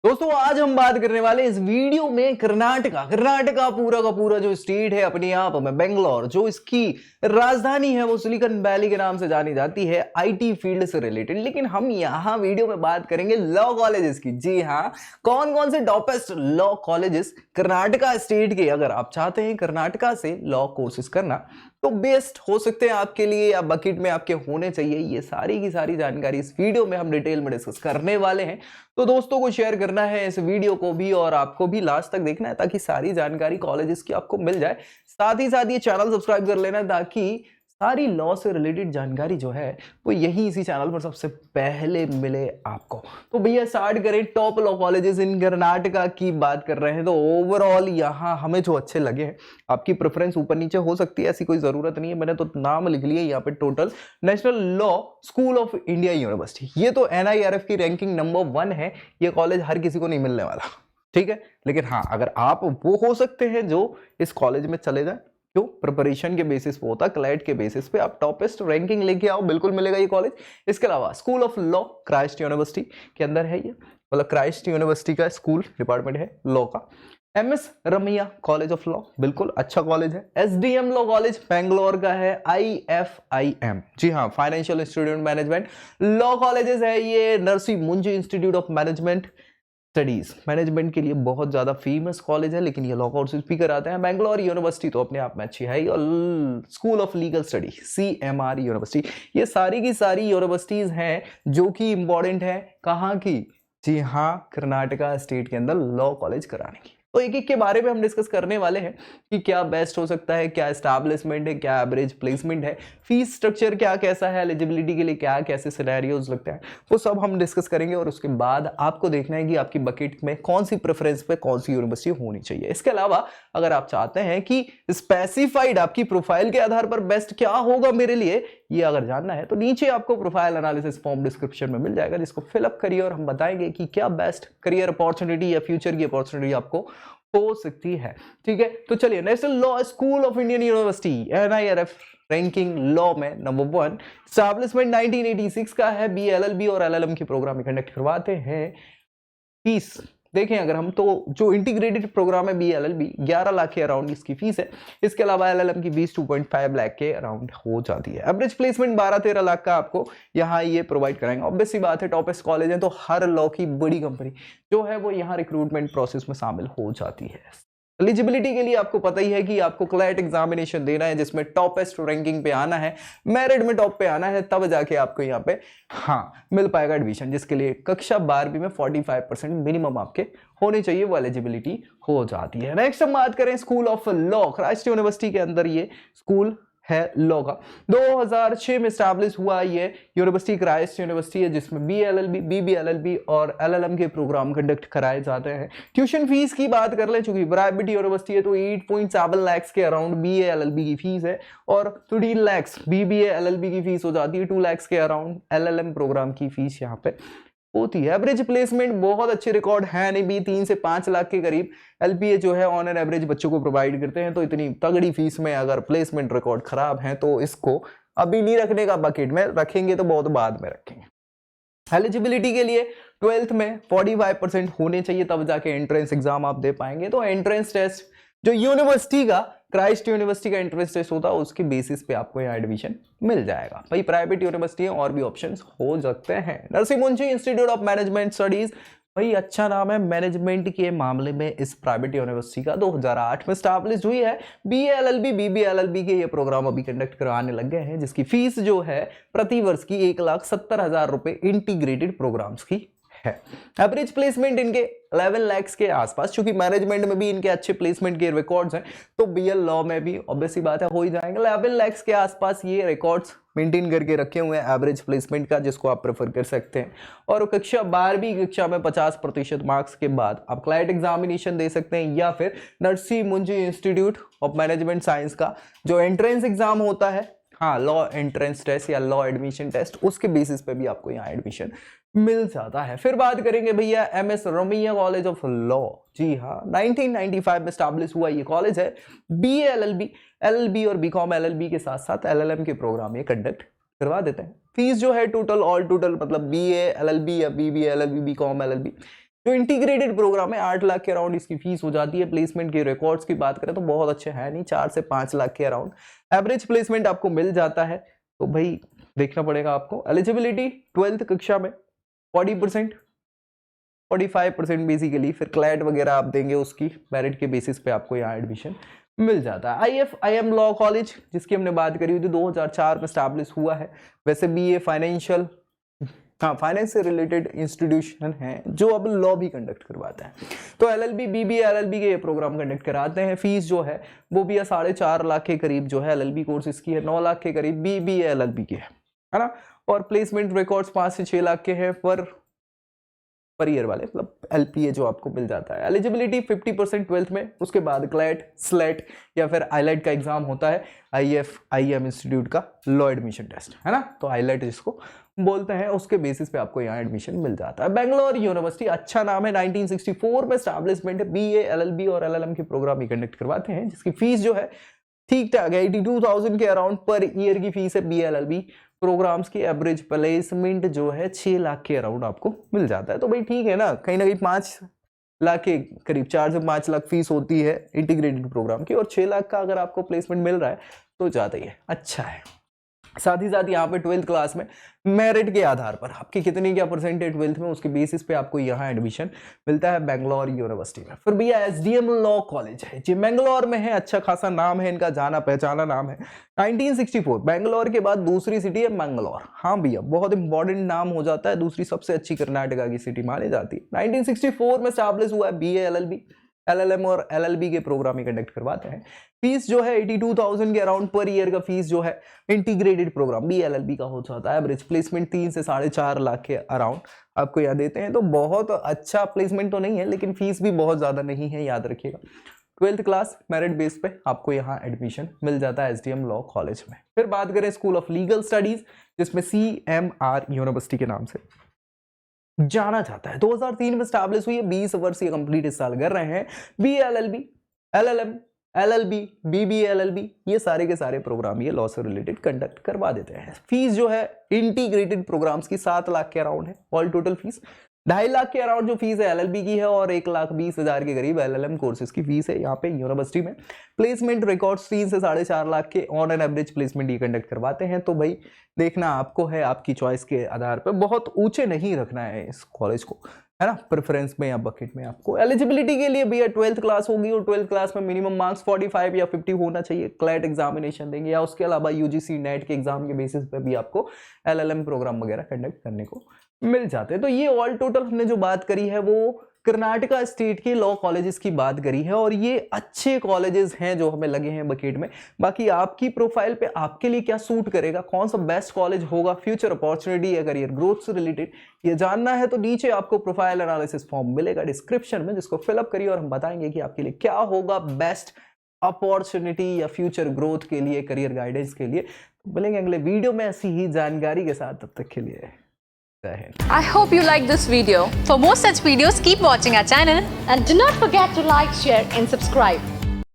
दोस्तों आज हम बात करने वाले हैं इस वीडियो में कर्नाटका पूरा का पूरा जो स्टेट है अपने आप में बेंगलोर, जो इसकी राजधानी है वो सिलिकॉन वैली के नाम से जानी जाती है आईटी फील्ड से रिलेटेड। लेकिन हम यहाँ वीडियो में बात करेंगे लॉ कॉलेजेस की। जी हाँ, कौन कौन से toppest law colleges Karnataka state के, अगर आप चाहते हैं कर्नाटका से लॉ कोर्सेज करना तो बेस्ट हो सकते हैं आपके लिए या बकेट में आपके होने चाहिए। ये सारी की सारी जानकारी इस वीडियो में हम डिटेल में डिस्कस करने वाले हैं। तो दोस्तों को शेयर करना है इस वीडियो को भी और आपको भी लास्ट तक देखना है ताकि सारी जानकारी कॉलेजेस की आपको मिल जाए। साथ ही साथ ये चैनल सब्सक्राइब कर लेना ताकि सारी लॉ से रिलेटेड जानकारी जो है वो यही इसी चैनल पर सबसे पहले मिले आपको। तो भैया स्टार्ट करें। Top law colleges in Karnataka की बात कर रहे हैं तो ओवरऑल यहाँ हमें जो अच्छे लगे हैं, आपकी प्रेफरेंस ऊपर नीचे हो सकती है, ऐसी कोई जरूरत नहीं है। मैंने तो नाम लिख लिया यहाँ पे total. National law school of India university, ये तो NIRF की रैंकिंग नंबर 1 है। ये कॉलेज हर किसी को नहीं मिलने वाला, ठीक है। लेकिन हाँ, अगर आप वो हो सकते हैं जो इस कॉलेज में चले जाए, जो प्रिपरेशन के बेसिस पे होता है, क्लैट के बेसिस पे आप टॉपेस्ट रैंकिंग लेके आओ, बिल्कुल मिलेगा ये कॉलेज। इसके अलावा school of law Christ University के अंदर है ये, मतलब क्राइस्ट यूनिवर्सिटी का स्कूल डिपार्टमेंट है लॉ का। MS Ramaiah college of law, बिल्कुल अच्छा कॉलेज है। SDM लॉ कॉलेज बेंगलोर का है। IFIM, जी हाँ, financial institute management law colleges है ये। नरसी मुंजी institute of management studies, management के लिए बहुत ज्यादा फेमस कॉलेज है, लेकिन ये लॉ कोर्सेज भी कराते हैं। बेंगलोर यूनिवर्सिटी तो अपने आप में अच्छी है। और school of legal study CMR university, ये सारी की सारी यूनिवर्सिटीज हैं जो कि इंपॉर्टेंट है कहाँ की, जी हाँ, कर्नाटका स्टेट के अंदर लॉ कॉलेज कराने की। तो एक एक के बारे में हम डिस्कस करने वाले हैं कि क्या बेस्ट हो सकता है, क्या एस्टैब्लिशमेंट है, क्या एवरेज प्लेसमेंट है, फीस स्ट्रक्चर क्या कैसा है, एलिजिबिलिटी के लिए क्या कैसे सिनेरियोज लगते हैं, वो सब हम डिस्कस करेंगे। और उसके बाद आपको देखना है कि आपकी बकेट में कौन सी प्रेफरेंस पे कौन सी यूनिवर्सिटी होनी चाहिए। इसके अलावा अगर आप चाहते हैं कि स्पेसिफाइड आपकी प्रोफाइल के आधार पर बेस्ट क्या होगा मेरे लिए, ये अगर जानना है तो नीचे आपको प्रोफाइल एनालिसिस फॉर्म डिस्क्रिप्शन में मिल जाएगा, जिसको फिलअप करिए और हम बताएंगे कि क्या बेस्ट करियर अपॉर्चुनिटी या फ्यूचर की अपॉर्चुनिटी आपको हो सकती है, ठीक है। तो चलिए, national law school of Indian university NIRF ranking law में नंबर 1, स्टैब्लिशमेंट 1986 का है। BLLB और LLM के प्रोग्राम कंडक्ट करवाते हैं। फीस देखें अगर हम, तो जो इंटीग्रेटेड प्रोग्राम है BLLB 11 लाख के अराउंड इसकी फीस है। इसके अलावा LLM की फीस 2.5 लाख के अराउंड हो जाती है। एवरेज प्लेसमेंट 12-13 लाख का आपको यहाँ ये प्रोवाइड कराएंगे। ऑब्वियस सी बात है, टॉपेस्ट कॉलेज है तो हर लॉ की बड़ी कंपनी जो है वो यहाँ रिक्रूटमेंट प्रोसेस में शामिल हो जाती है। एलिजिबिलिटी के लिए आपको पता ही है कि आपको क्लैट एग्जामिनेशन देना है, जिसमें टॉपेस्ट रैंकिंग पे आना है, मेरिट में टॉप पे आना है, तब जाके आपको यहाँ पे हाँ मिल पाएगा एडमिशन, जिसके लिए कक्षा 12वीं में 45% मिनिमम आपके होने चाहिए, वो एलिजिबिलिटी हो जाती है। नेक्स्ट हम बात करें school of law, Christ University के अंदर ये स्कूल है लॉ का। 2006 में स्टैब्लिश हुआ ये यूनिवर्सिटी क्राइस्ट यूनिवर्सिटी है, जिसमें BLLB, BBLLB और LLM के प्रोग्राम कंडक्ट कराए जाते हैं। ट्यूशन फीस की बात कर ले, चूंकि प्राइवेट यूनिवर्सिटी है तो 8.7 लाख के अराउंड BA-LLB की फीस है और 13 लाख BBA-LLB की फीस हो जाती है। 2 लाख के अराउंड LLM प्रोग्राम की फीस यहाँ पे होती है। एवरेज प्लेसमेंट बहुत अच्छे रिकॉर्ड है नहीं भी, 3 से 5 लाख के करीब LPA जो है ऑन एन एवरेज बच्चों को प्रोवाइड करते हैं। तो इतनी तगड़ी फीस में अगर प्लेसमेंट रिकॉर्ड खराब है तो इसको अभी नहीं रखने का, बकेट में रखेंगे तो बहुत बाद में रखेंगे। एलिजिबिलिटी के लिए 12th में 45% होने चाहिए, तब जाके एंट्रेंस एग्जाम आप दे पाएंगे। तो एंट्रेंस टेस्ट जो यूनिवर्सिटी का, क्राइस्ट यूनिवर्सिटी का एंट्रेंस टेस्ट होता है, उसके बेसिस पे आपको यहाँ एडमिशन मिल जाएगा। भाई प्राइवेट यूनिवर्सिटी है, और भी ऑप्शंस हो सकते हैं। Narsi Munshi institute of management studies, भाई अच्छा नाम है मैनेजमेंट के मामले में इस प्राइवेट यूनिवर्सिटी का। 2008 में स्टैब्लिश हुई है। BA-LLB, BB-LLB के ये प्रोग्राम अभी कंडक्ट करवाने लग गए हैं, जिसकी फीस जो है प्रति वर्ष की 1,70,000 रुपए इंटीग्रेटेड प्रोग्राम्स की है। एवरेज प्लेसमेंट इनके 11 लाख के आसपास, क्योंकि मैनेजमेंट में भी इनके अच्छे प्लेसमेंट के रिकॉर्ड्स हैं, तो BL लॉ में भी ऑब्वियस सी बात है हो ही जाएंगे। 11 लाख के आसपास ये रिकॉर्ड्स मेंटेन करके रखे हुए हैं एवरेज प्लेसमेंट का, जिसको आप प्रेफर कर सकते हैं। और कक्षा 12वीं कक्षा में 50% मार्क्स के बाद आप क्लैट एग्जामिनेशन दे सकते हैं, या फिर नरसी मुंजी इंस्टीट्यूट ऑफ मैनेजमेंट साइंस का जो एंट्रेंस एग्जाम होता है, हाँ लॉ एंट्रेंस टेस्ट या लॉ एडमिशन टेस्ट, उसके बेसिस पे भी आपको यहाँ एडमिशन मिल जाता है। फिर बात करेंगे भैया MS Ramaiah college of law. जी हाँ, 1995 में स्टैब्लिश हुआ ये कॉलेज है। BA-LLB, LLB और BCom LLB के साथ साथ LLM के प्रोग्राम ये कंडक्ट करवा देते हैं। फीस जो है टोटल ऑल टोटल, मतलब BA-LLB या BBA-LLB, BCom LLB जो इंटीग्रेटेड प्रोग्राम है 8 लाख के अराउंड इसकी फीस हो जाती है। प्लेसमेंट के रिकॉर्ड्स की बात करें तो बहुत अच्छे हैं नहीं, 4 से 5 लाख के अराउंड एवरेज प्लेसमेंट आपको मिल जाता है। तो भाई देखना पड़ेगा आपको। एलिजिबिलिटी 12th कक्षा में 40%, 45% बेसिकली, फिर क्लैट वगैरह आप देंगे, उसकी मेरिट के बेसिस पे आपको यहाँ एडमिशन मिल जाता है। IFIM लॉ कॉलेज जिसकी हमने बात करी हुई थी 2004 में स्टैब्लिश हुआ है। वैसे BA फाइनेंशियल, हाँ फाइनेंस से रिलेटेड इंस्टीट्यूशन है जो अब लॉ भी कंडक्ट करवाता है। तो LLB BBA LLB के ये प्रोग्राम कंडक्ट कराते हैं। फीस जो है वो भी 4.5 लाख के करीब जो है LLB कोर्सेज की है, 9 लाख के करीब BBA LLB की है ना। और प्लेसमेंट रिकॉर्ड्स 5 से 6 लाख के हैं पर ईयर वाले, मतलब LPA जो आपको मिल जाता है। एलिजिबिलिटी 50% 12th में, उसके बाद क्लैट, स्लेट या फिर आईलेट का एग्जाम होता है। IFIM इंस्टीट्यूट का लॉ एडमिशन टेस्ट है ना, तो आईलेट जिसको बोलते हैं, उसके बेसिस पे आपको यहाँ एडमिशन मिल जाता है। बेंगलोर यूनिवर्सिटी अच्छा नाम है, 1964 में स्टैब्लिशमेंट है। BA LLB और LLM के प्रोग्राम ही कंडक्ट करवाते हैं, जिसकी फीस जो है ठीक ठाक है, 82,000 के अराउंड पर ईयर की फीस है। BA LLB प्रोग्राम्स की एवरेज प्लेसमेंट जो है 6 लाख के अराउंड आपको मिल जाता है। तो भाई ठीक है ना कहीं 5 लाख के करीब, 4 से 5 लाख फीस होती है इंटीग्रेटेड प्रोग्राम की, और 6 लाख का अगर आपको प्लेसमेंट मिल रहा है तो ज़्यादा ही है, अच्छा है। साथ ही साथ यहाँ पे 12th क्लास में मेरिट के आधार पर आपकी कितनी क्या परसेंटेज 12th में, उसके बेसिस पे आपको यहाँ एडमिशन मिलता है बेंगलोर यूनिवर्सिटी में। फिर भैया SDM लॉ कॉलेज है जी, बेंगलोर में है, अच्छा खासा नाम है इनका, जाना पहचाना नाम है। 1964 बेंगलोर के बाद दूसरी सिटी है मंगलोर। हाँ भैया बहुत इंपॉर्टेंट नाम हो जाता है, दूसरी सबसे अच्छी कर्नाटका की सिटी मानी जाती है। 1964 में स्टैब्लिश हुआ है। BA LLB LLM और LLB के प्रोग्राम ही कंडक्ट करवाते हैं। फीस जो है 82,000 के अराउंड पर ईयर का फीस जो है इंटीग्रेटेड प्रोग्राम BA LLB का हो जाता है। एवरेज प्लेसमेंट 3 से 4.5 लाख के अराउंड आपको यहाँ देते हैं। तो बहुत अच्छा प्लेसमेंट तो नहीं है, लेकिन फीस भी बहुत ज़्यादा नहीं है, याद रखिएगा। 12th क्लास मेरिट बेस पे आपको यहाँ एडमिशन मिल जाता है SDM लॉ कॉलेज में। फिर बात करें स्कूल ऑफ लीगल स्टडीज, जिसमें CMR यूनिवर्सिटी के नाम से जाना जाता है। 2003 में स्टैब्लिश हुई है, 20 वर्ष ये कंप्लीट इस साल कर रहे हैं। BA LLB LLM LLB BBA LLB ये सारे के सारे प्रोग्राम ये लॉ से रिलेटेड कंडक्ट करवा देते हैं। फीस जो है इंटीग्रेटेड प्रोग्राम्स की 7 लाख के अराउंड है। ऑल टोटल फीस 2.5 लाख के अराउंड जो फीस है LLB की है, और 1,20,000 के करीब LLM कोर्सेज की फीस है यहाँ पे यूनिवर्सिटी में। प्लेसमेंट रिकॉर्ड्स 3 से 4.5 लाख के ऑन एन एवरेज प्लेसमेंट ये कंडक्ट करवाते हैं। तो भाई देखना आपको है, आपकी चॉइस के आधार पर, बहुत ऊंचे नहीं रखना है इस कॉलेज को, है ना, प्रेफरेंस में या बकेट में आपको। एलिजिबिलिटी के लिए भैया 12th क्लास होगी, और 12th क्लास में मिनिमम मार्क्स 45 या 50 होना चाहिए। क्लैट एग्जामिनेशन देंगे, या उसके अलावा UGC नेट के एग्जाम के बेसिस पे भी आपको LLM प्रोग्राम वगैरह कंडक्ट करने को मिल जाते हैं। तो ये ऑल टोटल हमने जो बात करी है वो कर्नाटका स्टेट के लॉ कॉलेजेस की बात करी है, और ये अच्छे कॉलेजेस हैं जो हमें लगे हैं बकेट में। बाकी आपकी प्रोफाइल पे आपके लिए क्या सूट करेगा, कौन सा बेस्ट कॉलेज होगा फ्यूचर अपॉर्चुनिटी या करियर ग्रोथ से रिलेटेड, ये जानना है तो नीचे आपको प्रोफाइल एनालिसिस फॉर्म मिलेगा डिस्क्रिप्शन में, जिसको फिलअप करिए और हम बताएंगे कि आपके लिए क्या होगा बेस्ट अपॉर्चुनिटी या फ्यूचर ग्रोथ के लिए, करियर गाइडेंस के लिए। मिलेंगे अगले वीडियो में ऐसी ही जानकारी के साथ, तब तक के लिए I hope you like this video. For more such videos, keep watching our channel and do not forget to like, share and subscribe.